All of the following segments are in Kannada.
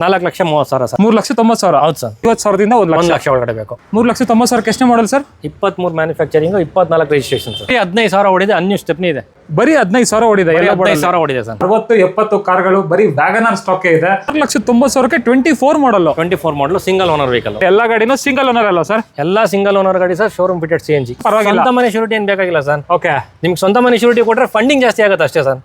4,30,000 ಸರ್. 3,90,000. ಹೌದು ಸರ್. 50,000ದಿಂದ 1 ಲಕ್ಷ ಒಳಗಡೆ ಬೇಕು. 3,90,000 ಎಷ್ಟನೇ model sir? 23 manufacturing, 24 registration sir. 15,000 ಹೊಡಿದೆ, ಅನ್ಯೂ ಸ್ಟೆಪ್ನಿ ಇದೆ. ಬರೀ 15,000 ಹೊಡಿದೆ. 15,000 ಹೊಡಿದೆ ಸರ್. 60-70 ಕಾರ್ಗಳು ಬರೀ ವ್ಯಾಗನರ್ ಸ್ಟಾಕ್ ಇದೆ. 6,90,000ಕ್ಕೆ 24 ಮಾಡಲ್. 24 ಮಾಡಲ್ ಸಿಂಗಲ್ ಓನರ್ ವೆಹಿಕಲ್. ಎಲ್ಲಾ ಗಾಡಿನೂ ಸಿಂಗಲ್ ಓನರ್ ಅಲ್ಲ ಸರ್? ಎಲ್ಲಾ ಸಿಂಗಲ್ ಓನರ್ ಗಾಡಿ ಸರ್. Showroom fitted CNG. ಪರವಾಗಿಲ್ಲ. ಸ್ವಂತ ಮನೆ ಶೂರಿಟಿ ಏನ್ ಬೇಕಾಗಿಲ್ಲ ಸರ್. ಓಕೆ. ನಿಮ್ಗೆ ಸ್ವಂತ ಮನೆ ಶೂರಿಟಿ ಕೊಟ್ರೆ ಫಂಡಿಂಗ್ ಜಾಸ್ತಿ ಆಗುತ್ತೆ ಅಷ್ಟೇ ಸರ್.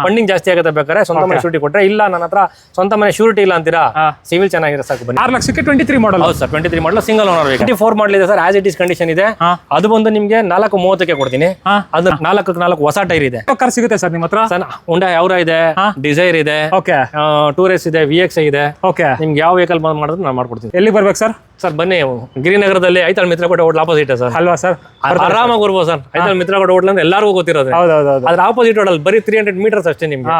ಫಂಡಿಂಗ್ ಜಾಸ್ತಿ ಆಗುತ್ತೆ ಬೇಕಾದ್ರೆ ಸ್ವಂತ ಮನೆ ಶೂರಿಟಿ ಕೊಟ್ರೆ. ಇಲ್ಲ ನನ್ನ ಹತ್ರ ಸ್ವಂತ ಮನೆ ಶೂರಿಟಿ ಇಲ್ಲ ಅಂತೀರಾ, ಸಿವಿಲ್ ಚೆನ್ನಾಗಿರೋ ಸಾಕು ಬನ್ನಿ. 6,00,000ಕ್ಕೆ 23 ಮಾಡಲ್. ಹೌದು sir. 23 model single owner vehicle. 24 ಮಾಡಲ್ ಇದೆ sir. As it is condition ಇದೆ. ಅದು ಬಂದು ನಿಮ್ಗೆ 4,30,000ಕ್ಕೆ ಕೊಡ್ತೀನಿ. ಅದು 4 ಹೊಸ ಟೈರ್ ಇದೆ. ಕಾರ್ ಸಿಗುತ್ತೆ ಸರ್ ನಿಮ್ಮ ಹತ್ರ? ಹುಂಡಾ ಯಾವ್ರ ಇದೆ, ಡಿಸೈರ್ ಇದೆ, ಓಕೆ, ಟೂರೆಸ್ ಇದೆ, VX ಇದೆ. ಓಕೆ. ನಿಮ್ಗೆ ಯಾವ ವೆಹಿಕಲ್ ಮಾಡಿದ್ರೆ ನಾನು ಮಾಡ್ಕೊಡ್ತೀನಿ. ಎಲ್ಲಿ ಬರ್ಬೇಕು ಸರ್? ಸರ್ ಬನ್ನಿ, ಗಿರಿನಗರದಲ್ಲಿ ಐತಲ್ ಮಿತ್ರಕೋಟ ಹೋಟ್ಲ್ ಆಪೋಸಿಟ್ ಸರ್. ಅಲ್ವಾ ಸರ್? ಆರಾಮಾಗಿ ಬರ್ಬೋದು ಸರ್. ಐತಲ್ ಮಿತ್ರಕೋಟ ಹೋಟ್ಲ್ ಅಂದ್ರೆ ಎಲ್ಲರಿಗೂ ಗೊತ್ತಿರೋದು. ಹೌದೌದು. ಅದ್ರ ಆಪೋಸಿಟ್ ರೋಡ್ ಅಲ್ಲಿ ಬರೀ 300 ಮೀಟರ್ಸ್ ಅಷ್ಟೇ ನಿಮ್ಗೆ.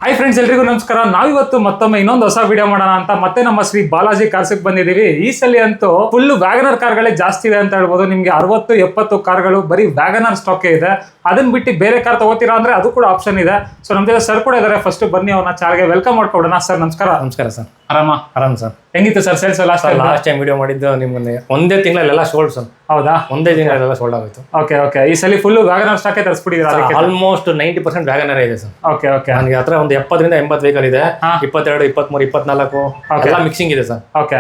ಹಾಯ್ ಫ್ರೆಂಡ್ಸ್, ಎಲ್ರಿಗೂ ನಮಸ್ಕಾರ. ನಾವಿವತ್ತು ಮತ್ತೊಮ್ಮೆ ಇನ್ನೊಂದು ಹೊಸ ವಿಡಿಯೋ ಮಾಡೋಣ ಅಂತ ಮತ್ತೆ ನಮ್ಮ ಶ್ರೀ ಬಾಲಾಜಿ ಕಾರ್ಸ್ ಬಂದಿದ್ದೀವಿ. ಈ ಸಲ ಅಂತೂ ಫುಲ್ ವ್ಯಾಗನರ್ ಕಾರ್ಗಳೇ ಜಾಸ್ತಿ ಇದೆ ಅಂತ ಹೇಳ್ಬೋದು. ನಿಮ್ಗೆ 60-70 ಕಾರ್ಗಳು ಬರೀ ವ್ಯಾಗನರ್ ಸ್ಟಾಕ್ ಇದೆ. ಅದನ್ನ ಬಿಟ್ಟು ಬೇರೆ ಕಾರ್ ತಗೋತೀರಾ ಅಂದ್ರೆ ಅದು ಕೂಡ ಆಪ್ಷನ್ ಇದೆ. ಸೊ ನಮ್ ಜೊತೆ ಸರ್ ಕೂಡ ಇದಾರೆ. ಫಸ್ಟ್ ಬನ್ನಿ ಅವ್ರನ್ನ ಚಾರ್ಗೆ ವೆಲ್ಕಮ್ ಮಾಡ್ಕೊಡೋಣ. ಸರ್ ನಮಸ್ಕಾರ. ನಮಸ್ಕಾರ ಸರ್. ಆರಾಮ್ ಸರ್. ಹೆಂಗಿತ್ತು sir sales? Last time video ಮಾಡಿದ್ದು ನಿಮ್ಮನ್ನೇ ಒಂದೇ ತಿಂಗಳಲ್ಲೆಲ್ಲ ಸೋಲ್ಡ್ ಸರ್. ಹೌದಾ? ಒಂದೇ ತಿಂಗಳಲ್ಲೆಲ್ಲ ಸೋಲ್ಡ್ ಆಗೋಯ್ತು. ಓಕೆ. ಈ ಸಲ ಫುಲ್ ವ್ಯಾಗನರ್ ಸ್ಟಾಕ್ ತರಿಸ್ಬಿಟ್ಟಿದ್ದೀರಾ? ಆಲ್ಮೋಸ್ಟ್ 90% ವ್ಯಾಗನರ್ ಇದೆ ಸರ್. ಓಕೆ. ನನಗೆ ಹತ್ರ ಒಂದು 70-80 ವೆಹಿಕಲ್ ಇದೆ. 22, 23, 24 ಎಲ್ಲ ಮಿಕ್ಸಿಂಗ್ ಇದೆ ಸರ್. ಓಕೆ.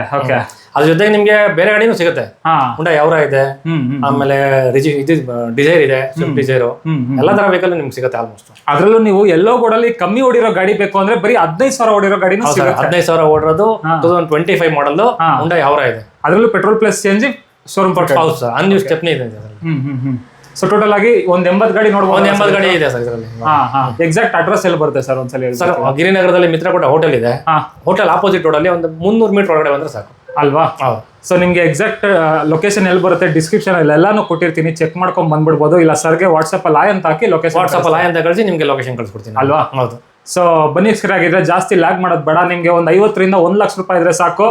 ಅದ್ರ ಜೊತೆಗೆ ನಿಮ್ಗೆ ಬೇರೆ ಗಾಡಿನೂ ಸಿಗುತ್ತೆ. ಹುಂಡಾ ಯಾವ್ರ ಇದೆ, ಆಮೇಲೆ ಡಿಸೈರ್ ಇದೆ, ಸ್ವಿಫ್ಟ್ ಡಿಸೈರ್, ಎಲ್ಲ ತರ ವೆಹಿಕಲ್ ನಿಮ್ಗೆ ಸಿಗುತ್ತೆ ಆಲ್ಮೋಸ್ಟ್. ಅದ್ರಲ್ಲೂ ನೀವು ಎಲ್ಲೋ ಗೋಡಲ್ಲಿ ಕಮ್ಮಿ ಓಡಿರೋ ಗಾಡಿ ಬೇಕು ಅಂದ್ರೆ ಬರೀ 15,000 ಓಡಿರೋ ಗಾಡಿನೂ ಸಿಗುತ್ತೆ. 15,000 ಓಡಿರೋದು 2025 ಮಾಡಲ್ ಹುಂಡಾ ಯಾವ್ರ ಇದೆ. ಅದ್ರಲ್ಲೂ petrol plus CNG showroom purchase. ಹೌದು ಸರ್. ಅನ್ಯೂ ಸ್ಟೆಪ್ನಿ ಇದೆ. ಸೊ ಟೋಟಲ್ ಆಗಿ ಒಂದು 80 ಗಾಡಿ ನೋಡಬಹುದು. 80 ಗಾಡಿ ಇದೆ ಸರ್ ಇದರಲ್ಲಿ. ಎಕ್ಸಾಕ್ಟ್ ಅಡ್ರೆಸ್ ಎಲ್ಲಿ ಬರುತ್ತೆ ಸರ್ ಒಂದ್ಸಲ ಹೇಳಿ? ಸರ್ ಗಿರಿನಗರದಲ್ಲಿ ಮಿತ್ರಕೋಟ ಹೋಟೆಲ್ ಇದೆ. ಹೋಟೆಲ್ ಆಪೋಸಿಟ್ ರೋಡ್ ಅಲ್ಲಿ ಒಂದು 300 ಮೀಟರ್ ಒಳಗಡೆ ಬಂದ್ರೆ ಸಾಕು ಅಲ್ವಾ? ಸೊ ನಿಮ್ಗೆ ಎಕ್ಸಾಕ್ಟ್ ಲೊಕೇಶನ್ ಎಲ್ಲಿ ಬರುತ್ತೆ ಡಿಸ್ಕ್ರಿಪ್ಷನ್ ಅಲ್ಲಿ ಎಲ್ಲಾನು ಕೊಟ್ಟಿರ್ತೀನಿ. ಚೆಕ್ ಮಾಡ್ಕೊಂಡ್ ಬಂದ್ಬಿಡ್ಬೋದು. ಇಲ್ಲ ಸರ್ಗೆ ವಾಟ್ಸ್ಆಪ್ ಅಲ್ಲಿ ಅಂತ ಹಾಕಿ ಲೊಕೇಶನ್ ಅಂತ ಕಳಿಸಿ ನಿಮ್ಗೆ ಲೊಕೇಶನ್ ಕಳಿಸ್ಕೊಡ್ತೀನಿ ಅಲ್ವಾ? ಹೌದು. ಸೊ ಬನ್ನಿ ಆಗಿದ್ರೆ ಜಾಸ್ತಿ ಲ್ಯಾಗ್ ಮಾಡೋದು ಬೇಡ. ನಿಮ್ಗೆ ಒಂದು 50ರಿಂದ 1 ಲಕ್ಷ ರೂಪಾಯಿ ಇದ್ರೆ ಸಾಕು,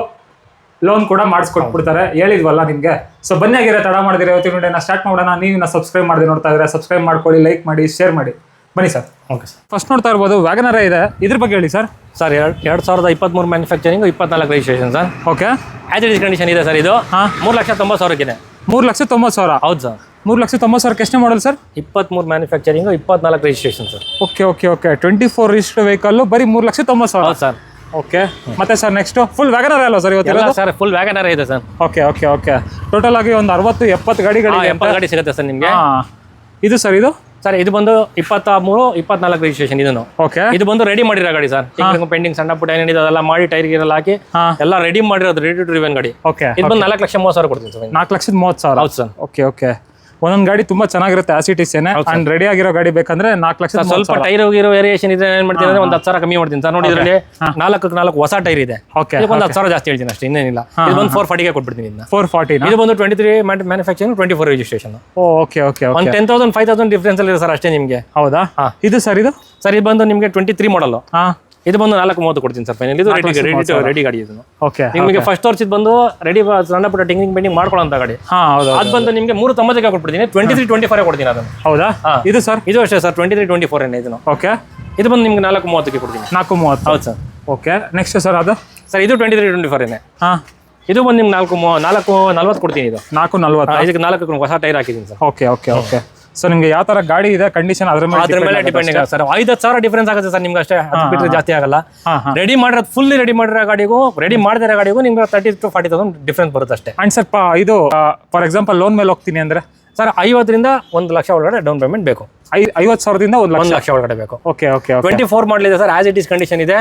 ಲೋನ್ ಕೂಡ ಮಾಡಿಸ್ಕೊಟ್ಬಿಡ್ತಾರೆ. ಹೇಳಿದ್ವಲ್ಲ ನಿಮ್ಗೆ. ಸೊ ಬನ್ನಿ ಆಗಿದ್ರೆ ತಡ ಮಾಡಿದ್ರೆ ಇವತ್ತಿನ ವಿಡಿಯೋನ ಸ್ಟಾರ್ಟ್ ಮಾಡೋಣ. ನೀವು ಸಬ್ಸ್ಕ್ರೈಬ್ ಮಾಡಿ ನೋಡ್ತಾ ಇದ್ರೆ ಸಬ್ಸ್ಕ್ರೈಬ್ ಮಾಡ್ಕೊಳ್ಳಿ, ಲೈಕ್ ಮಾಡಿ, ಶೇರ್ ಮಾಡಿ. ಬನ್ನಿ ಸರ್. Okay sir. ಫಸ್ಟ್ ನೋಡ್ತಾ ಇರ್ಬೋದು ವ್ಯಾಗನರ್ ಇದೆ. ಇದ್ರ ಬಗ್ಗೆ ಹೇಳಿ sir. Sir 2023 manufacturing, 24 registration sir. Okay. As it is condition ಇದೆ ಸರ್. ಇದು 3,90,000 ಇದೆ. 3,90,000? ಹೌದು ಸರ್. 3,90,000 ಎಷ್ಟನೇ model sir? 23 manufacturing, 24 registration sir. Okay. 24 registered vehicle ಬರೀ 3,90,000. ಹೌದು ಸರ್. ಓಕೆ. ಮತ್ತೆ ಸರ್ ನೆಕ್ಸ್ಟ್ ಫುಲ್ ವ್ಯಾಗನರ್ ಅಲ್ಲ ಸರ್ ಇವತ್ತು? ಸರ್ ಫುಲ್ ವ್ಯಾಗನರ್ ಇದೆ ಸರ್. ಓಕೆ. ಟೋಟಲ್ ಆಗಿ ಒಂದು 60-70 ಗಾಡಿಗಳು 70 ಗಾಡಿ ಸಿಗುತ್ತೆ ಸರ್ ನಿಮಗೆ. ಇದು ಸರ್ ಇದು ಬಂದು 23, 24 ರಿಜಿಸ್ಟ್ರೇಷನ್. ಇದನ್ನು ಓಕೆ. ಇದು ಬಂದು ರೆಡಿ ಮಾಡಿರೋ ಗಾಡಿ ಸರ್. ಪೆಂಡಿಂಗ್ ಸಣ್ಣ ಪುಟ್ಟ ಏನಿದೆ ಅದೆಲ್ಲ ಮಾಡಿ ಟೈರ್ ಗಿರೆಲ್ಲ ಹಾಕಿ ಎಲ್ಲ ರೆಡಿ ಮಾಡಿರೋದು, ರೆಡಿ ಟು ರಿವನ್ ಗಾಡಿ. ಓಕೆ. ಇದು ಬಂದು 4,30,000 ಕೊಡ್ತೀನಿ ಸರ್. 4,30,000? ಹೌದು ಸರ್. ಓಕೆ. ಒಂದೊಂದು ಗಾಡಿ ತುಂಬಾ ಚೆನ್ನಾಗಿರುತ್ತೆ ಆಸ್ ಇಟ್ ಇಸ್ ಏನೆ. ಅಂಡ್ ರೆಡಿ ಆಗಿರೋ ಗಾಡಿ ಬೇಕಂದ್ರೆ 4,30,000. ಸ್ವಲ್ಪ ಟೈರ್ ಹೋಗಿರೋ ವೇರಿಯೇಷನ್ ಇದೆ. ಏನ್ ಮಾಡ್ತೀನಿ ಅಂದ್ರೆ ಒಂದು 10,000 ಕಮ್ಮಿ ಮಾಡ್ತೀನಿ ಸರ್. ನೋಡಿ ಇದರಲ್ಲಿ 4 ಹೊಸ ಟೈರ್ ಇದೆ. ಓಕೆ. ಒಂದು 10,000 ಜಾಸ್ತಿ ಹೇಳ್ತೀನಿ ಅಷ್ಟೇ, ಇನ್ನೇನಿಲ್ಲ. ಇದು ಬಂದು 440 ಕೊಟ್ಬಿಡ್ತೀನಿ. 440. ಇದು ಬಂದು 23 ಮ್ಯಾನುಫ್ಯಾಕ್ಚರಿಂಗ್, 24 ರಿಜಿಸ್ಟ್ರೇಷನ್. ಓಕೆ. ಒಂದು 10,000 5,000 ಡಿಫ್ರೆನ್ಸ್ ಅಲ್ಲಿ ಸರ್ ಅಷ್ಟೇ ನಿಮಗೆ. ಹೌದಾ? ಇದು ಸರ್ ಇದು ಬಂದು ನಿಮಗೆ 23 ಮಾಡಲ್. ಇದು ಬಂದು 4,30,000 ಕೊಡ್ತೀನಿ ಸರ್ ಫೈನಲ್. ಇದು ರೆಡಿ ಗಾಡಿ. ಇದು ಓಕೆ. ನಿಮಗೆ ಫಸ್ಟ್ ವರ್ಷ ಬಂದು ರೆಡಿ ಸಣ್ಣ ಪುಟ್ಟ ಟಿಂಕಿಂಗ್ ಪೆಂಡಿಂಗ್ ಮಾಡ್ಕೊಳ್ಳೋ ಗಾಡಿ. ಅದು ಬಂದು ನಿಮಗೆ 390 ಕೊಟ್ಬಿಡ್ತೀನಿ. 23-24 ಕೊಡ್ತೀನಿ ಅದನ್ನು. ಹೌದಾ? ಇದು ಸರ್? ಇದು ಅಷ್ಟೇ ಸರ್. 23-24 ಇದನ್ನು. ಓಕೆ. ಇದು ಬಂದು ನಿಮ್ಗೆ 430 ಕೊಡ್ತೀನಿ. 430? ಹೌದು ಸರ್. ಓಕೆ. ನೆಕ್ಸ್ಟ್ ಸರ್ ಅದು ಸರ್ ಇದು 23-24. ಇದು ಬಂದು ನಿಮ್ಗೆ 440 ಕೊಡ್ತೀನಿ. ಇದು 440. ಇದಕ್ಕೆ 4 ಹೊಸ ಟೈರ್ ಹಾಕಿದ್ದೀನಿ ಸರ್. ಓಕೆ. ಸೊ ನಿಮ್ಗೆ ಯಾವ ತರ ಗಾಡಿ ಇದೆ ಕಂಡೀಷನ್ ಅದ್ರ ಮೇಲೆ ಡಿಪೆಂಡಿಂಗ್ ಆಗುತ್ತೆ ಸರ್. 5,000 ಡಿಫರೆನ್ಸ್ ಆಗುತ್ತೆ ಸರ್ ನಿಮ್ಗೆ ಅಷ್ಟೇ. ಅದು ಬಿಟ್ಟರೆ ಜಾಸ್ತಿ ಆಗಲ್ಲ. ರೆಡಿ ಮಾಡಿರೋದು ಫುಲ್ಲಿ ರೆಡಿ ಮಾಡಿರೋ ಗಾಡಿಗೂ ರೆಡಿ ಮಾಡದಿರೋ ಗಾಡಿಗೂ ನಿಮ್ಗೆ 30,000-40,000 ಡಿಫರೆನ್ಸ್ ಬರುತ್ತೆ ಅಷ್ಟೇ. ಅಂಡ್ ಸರ್ ಇದು ಫಾರ್ ಎಕ್ಸಾಂಪಲ್ ಲೋನ್ ಮೇಲೆ ಹೋಗ್ತೀನಿ ಅಂದ್ರೆ ಸರ್ 50ರಿಂದ 1 ಲಕ್ಷ ಒಳಗಡೆ ಡೌನ್ ಪೇಮೆಂಟ್ ಬೇಕು. 50,000ದಿಂದ 1 ಲಕ್ಷ ಒಳಗಡೆ ಬೇಕು. ಓಕೆ. 24 ಮಾಡಲ್ ಇದೆ sir. As it is condition ಇದೆ.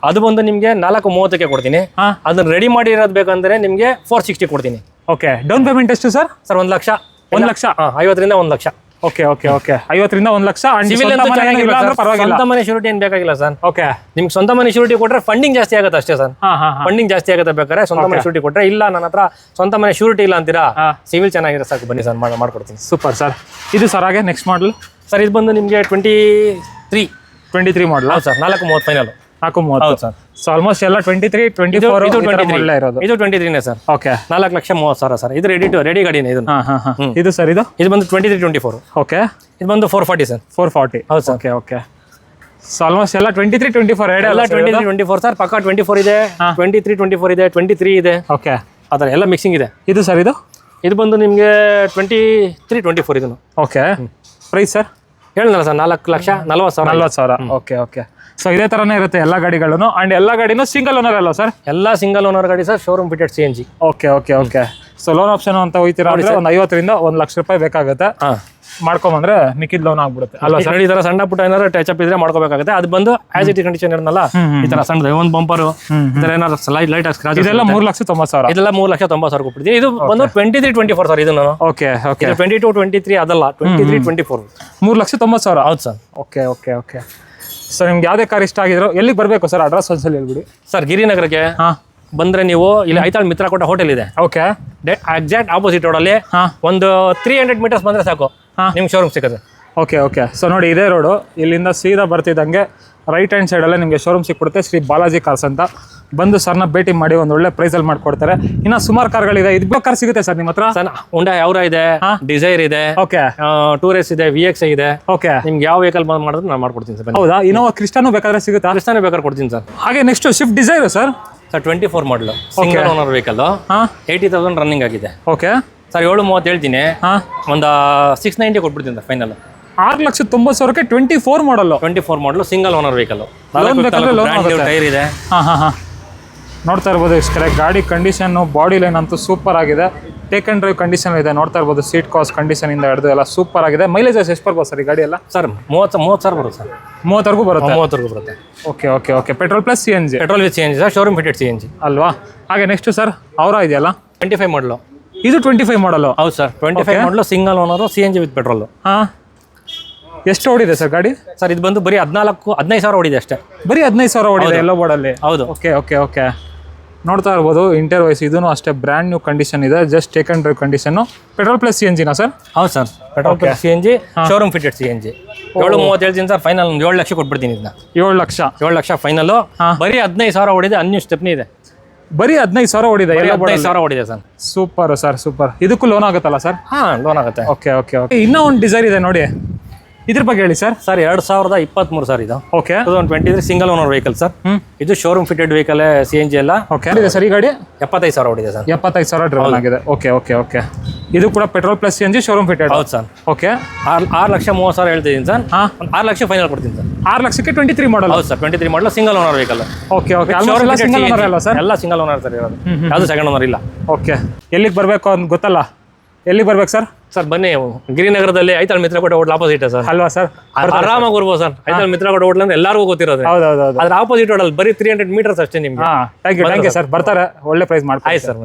ಅದು ಬಂದು ನಿಮ್ಗೆ 430 ಕೊಡ್ತೀನಿ. ಅದನ್ನ ರೆಡಿ ಮಾಡಿರೋದು ಬೇಕಂದ್ರೆ ನಿಮ್ಗೆ 460 ಕೊಡ್ತೀನಿ. ಓಕೆ. ಡೌನ್ ಪೇಮೆಂಟ್ ಎಷ್ಟು ಸರ್? ಸರ್ 1 ಲಕ್ಷ. 1 ಲಕ್ಷ? 50ರಿಂದ 1 ಲಕ್ಷ. ಓಕೆ. 50ರಿಂದ 1 ಲಕ್ಷ. ಸ್ವಂತ ಮನೆ ಶೂರಿಟಿ ಏನ್ ಬೇಕಾಗಿಲ್ಲ ಸರ್. ಓಕೆ. ನಿಮ್ಗೆ ಸ್ವಂತ ಮನೆ ಶೂರಿಟಿ ಕೊಟ್ರೆ ಫಂಡಿಂಗ್ ಜಾಸ್ತಿ ಆಗುತ್ತೆ ಅಷ್ಟೇ ಸರ್. ಫಂಡಿಂಗ್ ಜಾಸ್ತಿ ಆಗುತ್ತೆ ಬೇಕಾದ್ರೆ ಸ್ವಂತ ಮನೆ ಶೂರಿಟಿ ಕೊಟ್ರೆ. ಇಲ್ಲ ನನ್ನ ಹತ್ರ ಸ್ವಂತ ಮನೆ ಶೂರಿಟಿ ಇಲ್ಲ ಅಂತೀರಾ, ಸಿವಿಲ್ ಚೆನ್ನಾಗಿರೋ ಸಾಕು ಬನ್ನಿ ಸರ್, ಮಾಡ್ಕೊಡ್ತೀನಿ. Super sir. ಇದು ಸರ್ ಹಾಗೆ ನೆಕ್ಸ್ಟ್ ಮಾಡಲ್ ಸರ್. ಇದು ಬಂದು ನಿಮಗೆ 23 ಮಾಡಲ್. ಹೌದು sir. 430 final. 430 sir. So almost ಎಲ್ಲ 23, 24 ಇರೋದು. ಇದು 23ನೇ ಸರ್. ಓಕೆ. 4,30,000 ಸರ್. ಇದು ರೆಡಿ ಗಾಡಿನೇ. ಇದು ಇದು ಸರ್ ಇದು ಬಂದು 23-24. ಓಕೆ. ಇದು ಬಂದು 440 ಸರ್. 440. ಹೌದು ಸರ್. ಓಕೆ. ಸೊ ಆಲ್ಮೋಸ್ಟ್ ಎಲ್ಲ 23-24 ಎರಡು ಎಲ್ಲ 23-24 ಸರ್, ಪಕ್ಕ 24 ಇದೆ, 23-24 ಇದೆ, 23 ಇದೆ, ಓಕೆ. ಆ ಥರ ಎಲ್ಲ ಮಿಕ್ಸಿಂಗ್ ಇದೆ. ಇದು ಸರ್ ಇದು ಬಂದು ನಿಮಗೆ 23-24 ಇದನ್ನು. ಓಕೆ. ಪ್ರೈಸ್ ಸರ್ ಹೇಳಿದ್ನಲ್ಲ ಸರ್, 4,40,000. Okay okay. ಸೊ ಇದೇ ಥರನೇ ಇರುತ್ತೆ ಎಲ್ಲ ಗಾಡಿಗಳನ್ನು. ಆ್ಯಂಡ್ ಎಲ್ಲ ಗಾಡಿನೂ ಸಿಂಗಲ್ ಓನರ್ ಅಲ್ಲ ಸರ್? ಎಲ್ಲ ಸಿಂಗಲ್ ಓನರ್ ಗಾಡಿ sir, showroom fitted CNG. Okay okay okay. So loan option ಅಂತ ಹೋಯ್ತೀರಾ ಅಂದರೆ ಒಂದು 50,000 ರಿಂದ 1,00,000 ರೂಪಾಯಿ ಬೇಕಾಗುತ್ತೆ. ಮಾಡ್ಕೊಂಬಂದ್ರೆ ಮಿಕ್ಕಿದ ಲೋನ್ ಆಗ್ಬಿಡುತ್ತೆ ಅಲ್ವಾ ಸರ್? ಈ ತರ ಸಣ್ಣ ಪುಟ್ಟ ಏನಾದ್ರು ಟಚ್ ಅಪ್ ಇದ್ರೆ ಮಾಡ್ಕೋಬೇಕಾಗುತ್ತೆ. ಅದು ಬಂದು ಆಸ್ ಇಟ್ ಕಂಡೀಷನ್ ಇರಲ್ಲ, ಈ ತರ ಸಣ್ಣದು ಒಂದು ಬಂಪರ್ ಈ ತರ ಏನಾದ್ರು ಲೈಟ್ ಸ್ಕ್ರಾಚ್, ಇದೆಲ್ಲ 3,90,000. ಇದೆಲ್ಲ 3,90,000 ಕೊಡ್ಬಿಡ್ತೀನಿ. ಇದು ಬಂದು 23-24 ಸರ್. ಇದು ನಾನು ಓಕೆ ಓಕೆ. 22-23 ಅದಲ್ಲ, 23-24 3,90,000. ಹೌದು sir. Okay okay okay. So ನಿಮ್ಗೆ ಯಾವುದೇ ಕಾರ್ ಇಷ್ಟ ಆಗಿದ್ರು ಎಲ್ಲಿಗೆ ಬರಬೇಕು ಸರ್? ಅಡ್ರೆಸ್ ಒಂದ್ಸಲ ಹೇಳ್ಬಿಡಿ ಸರ್. ಗಿರಿನಗರಕ್ಕೆ ಬಂದ್ರೆ ನೀವು ಇಲ್ಲಿ ಐತಾಳ್ ಮಿತ್ರ ಕೋಟ ಹೋಟೆಲ್ ಇದೆ. ಓಕೆ. ಎಕ್ಸಾಕ್ಟ್ ಆಪೋಸಿಟ್ ರೋಡಲ್ಲಿ ಒಂದು 300 ಮೀಟರ್ಸ್ ಬಂದ್ರೆ ಸಾಕು, ನಿಮ್ಗೆ ಶೋರೂಮ್ ಸಿಗುತ್ತೆ. Okay okay. ಸೊ ನೋಡಿ ಇದೇ ರೋಡು, ಇಲ್ಲಿಂದ ಸೀದಾ ಬರ್ತಿದ್ದಂಗೆ ರೈಟ್ ಹ್ಯಾಂಡ್ ಸೈಡಲ್ಲೇ ನಿಮಗೆ ಶೋರೂಮ್ ಸಿಕ್ಬಿಡುತ್ತೆ, ಶ್ರೀ ಬಾಲಾಜಿ ಕಾರ್ಸ್ ಅಂತ. ಬಂದು ಸರ್ನ ಭೇಟಿ ಮಾಡಿ ಒಂದು ಒಳ್ಳೆ ಪ್ರೈಸಲ್ಲಿ ಮಾಡ್ಕೊಡ್ತಾರೆ. ಇನ್ನು ಸುಮಾರು ಕಾರ್ಗಳಿದೆ. ಇದು ಕಾರ್ ಸಿಗುತ್ತೆ ಸರ್ ನಿಮ್ಮ ಹತ್ರ? ಸರ್ ಹುಂಡೈ ಅವರ ಇದೆ, ಡಿಸೈರ್ ಇದೆ, ಓಕೆ, ಟೂರೆಸ್ ಇದೆ, VXI ಇದೆ. ಓಕೆ. ನಿಮ್ಗೆ ಯಾವ ವೆಹಿಕಲ್ ಮಾಡಿದ್ರೆ ನಾನು ಮಾಡ್ಕೊಡ್ತೀನಿ ಸರ್. ಹೌದಾ? ಇನೋವಾ ಕ್ರಿಸ್ಟಾನು ಬೇಕಾದ್ರೆ ಸಿಗುತ್ತಾ? ಕ್ರಿಸ್ಟಾನೇ ಬೇಕಾದ್ರೆ ಕೊಡ್ತೀನಿ ಸರ್. ಹಾಗೆ next Swift Dzire sir. Sir 24 ಮಾಡಲು ಸಿಂಗಲ್ ಓನರ್ ವೆಹಿಕಲ್, 80,000 ರನ್ನಿಂಗ್ ಆಗಿದೆ. ಓಕೆ ಸರ್ 7,30 ಹೇಳ್ತೀನಿ, ಒಂದು 690 ಕೊಟ್ಬಿಡ್ತೀನಿ ಸರ್ ಫೈನಲ್. 6,90,000ಕ್ಕೆ 24 ಮಾಡಲು 24 ಮಾಡಲು ಸಿಂಗಲ್ ಓನರ್ ವೆಹಿಕಲ್. ಟೈರ್ ಇದೆ. ನೋಡ್ತಾ ಇರ್ಬೋದು ಇಷ್ಟೇ ಗಾಡಿ ಕಂಡೀಷನ್, ಬಾಡಿ ಲೈನ್ ಅಂತೂ ಸೂಪರ್ ಆಗಿದೆ. ಟೇಕ್ ಅಂಡ್ ಡ್ರೈವ್ ಕಂಡೀಷನ್ ಇದೆ. ನೋಡ್ತಾ ಇರ್ಬೋದು ಸೀಟ್ ಕಾಸ್ ಕಂಡೀಷನ್ ಇಂದ ಹಿಡಿದು ಎಲ್ಲ ಸೂಪರ್ ಆಗಿದೆ. ಮೈಲೇಜ್ ಎಷ್ಟು ಬರ್ಬೋದು ಸರ್ ಈ ಗಾಡಿ ಎಲ್ಲ? ಸರ್ 30,000 ಬರುತ್ತೆ ಸರ್. 30ವರೆಗೂ ಬರುತ್ತೆ? 30ವರೆಗೂ ಬರುತ್ತೆ. Okay okay okay. Petrol plus CNG? Petrol with CNG sir, showroom fitted CNG ಅಲ್ವಾ? ಹಾಗೆ ನೆಕ್ಸ್ಟ್ ಸರ್ ಅವರ ಇದೆಯಲ್ಲ 25 ಮಾಡಲು. ಇದು 25 ಮಾಡಲು? ಹೌದು ಸರ್, 25 ಮಾಡಲು single owner, CNG with petrol. ಎಷ್ಟು ಓಡಿದೆ ಸರ್ ಗಾಡಿ? ಸರ್ ಇದು ಬಂದು ಬರೀ 15,000 ಓಡಿದೆ ಅಷ್ಟೇ. ಬರೀ 15,000 ಓಡಿದೆ ಎಲ್ಲ ಬೋರ್ಡಲ್ಲಿ? ಹೌದು. Okay okay okay. ನೋಡ್ತಾ ಇರ್ಬೋದು ಇಂಟೀರಿಯರ್ ವೈಸ್ ಇದೂ ಅಷ್ಟೇ ಬ್ರ್ಯಾಂಡ್ ನ್ಯೂ ಕಂಡೀಷನ್ ಇದೆ. Just take and drive condition. Petrol plus CNGನಾ ಸರ್? ಹೌದು sir, petrol plus CNG, showroom fitted CNG. 7,30 ಹೇಳ್ತೀನಿ ಸರ್, ಫೈನಲ್ 7 ಲಕ್ಷ ಕೊಟ್ಬಿಡ್ತೀನಿ ಇದನ್ನ. 7 ಲಕ್ಷ? 7 ಲಕ್ಷ ಫೈನಲ್. ಬರೀ 15,000 ಓಡಿದೆ, ಅನ್ಯೂ ಸ್ಟೆಪ್ನಿ ಇದೆ. ಬರೀ 15,000 ಓಡಿದೆ? 15,000 ಓಡಿದೆ ಸರ್. Super sir, super. ಇದಕ್ಕೂ ಲೋನ್ ಆಗುತ್ತಲ್ಲ ಸರ್? ಲೋನ್ ಆಗುತ್ತೆ. Okay okay okay. ಇನ್ನೂ ಒಂದು ಡಿಸೈರ್ ಇದೆ ನೋಡಿ, ಇದ್ರ ಬಗ್ಗೆ ಹೇಳಿ ಸರ್. ಸರ್ 2023 ಸರ್ ಇದು. Okay. 2023 single owner vehicle sir. ಇದು ಶೋರೂಮ್ ಫಿಟೆಡ್ ವೆಹಿಕಲ್, CNG ಎಲ್ಲ. ಓಕೆ. ಇದೆ ಸರ್ ಈ ಗಾಡಿ? 75,000 ಓಡಿದೆ ಸರ್. 75,000 ಡ್ರೈವನ್ ಆಗಿದೆ. Okay okay okay. ಇದು ಕೂಡ petrol plus CNG, showroom fitted? ಹೌದು ಸರ್. ಓಕೆ. 6,30,000 ಹೇಳ್ತಿದ್ದೀನಿ ಸರ್. 6 ಲಕ್ಷ ಫೈನಲ್ ಕೊಡ್ತೀನಿ ಸರ್. 6 ಲಕ್ಷಕ್ಕೆ 23 ಮಾಡಲ್? ಹೌದು ಸರ್, 23 ಮಾಡಲು single owner vehicle. Okay okay. ಎಲ್ಲ ಸಿಂಗಲ್ ಓನರ್ ಅಲ್ಲ ಸರ್? ಎಲ್ಲ ಸಿಂಗಲ್ ಓನರ್ ಸರ್ ಇರೋದು, ಯಾವುದು ಸೆಕೆಂಡ್ ಓನರ್ ಇಲ್ಲ. ಓಕೆ. ಎಲ್ಲಿಗೆ ಬರಬೇಕು ಅಂತ ಗೊತ್ತಲ್ಲ, ಎಲ್ಲಿಗೆ ಬರ್ಬೇಕು ಸರ್? ಸರ್ ಬನ್ನಿ, ಗಿರಿನಗರದಲ್ಲಿ ಐತಾಳ್ ಮಿತ್ರಕೋಟ ಹೋಟ್ಲ್ ಆಪೋಸಿಟ್ ಸರ್. ಅಲ್ವಾ ಸರ್? ಆರಾಮಾಗಿ ಬರ್ಬೋದು ಸರ್. ಐತಾಳ್ ಮಿತ್ರಕೋಟ ಹೋಟ್ಲ್ ಅಂದ್ರೆ ಎಲ್ಲರಿಗೂ ಗೊತ್ತಿರೋದು. ಹೌದೌದು. ಅದ್ರ ಆಪೋಸಿಟ್ ರೋಡಲ್ಲಿ ಬರೀ 300 ಮೀಟರ್ಸ್ ಅಷ್ಟೇ ನಿಮ್ಗೆ. Thank you sir. ಬರ್ತಾರೆ, ಒಳ್ಳೆ ಪ್ರೈಸ್ ಮಾಡ್ತಾರೆ. ಆಯ್ತು ಸರ್.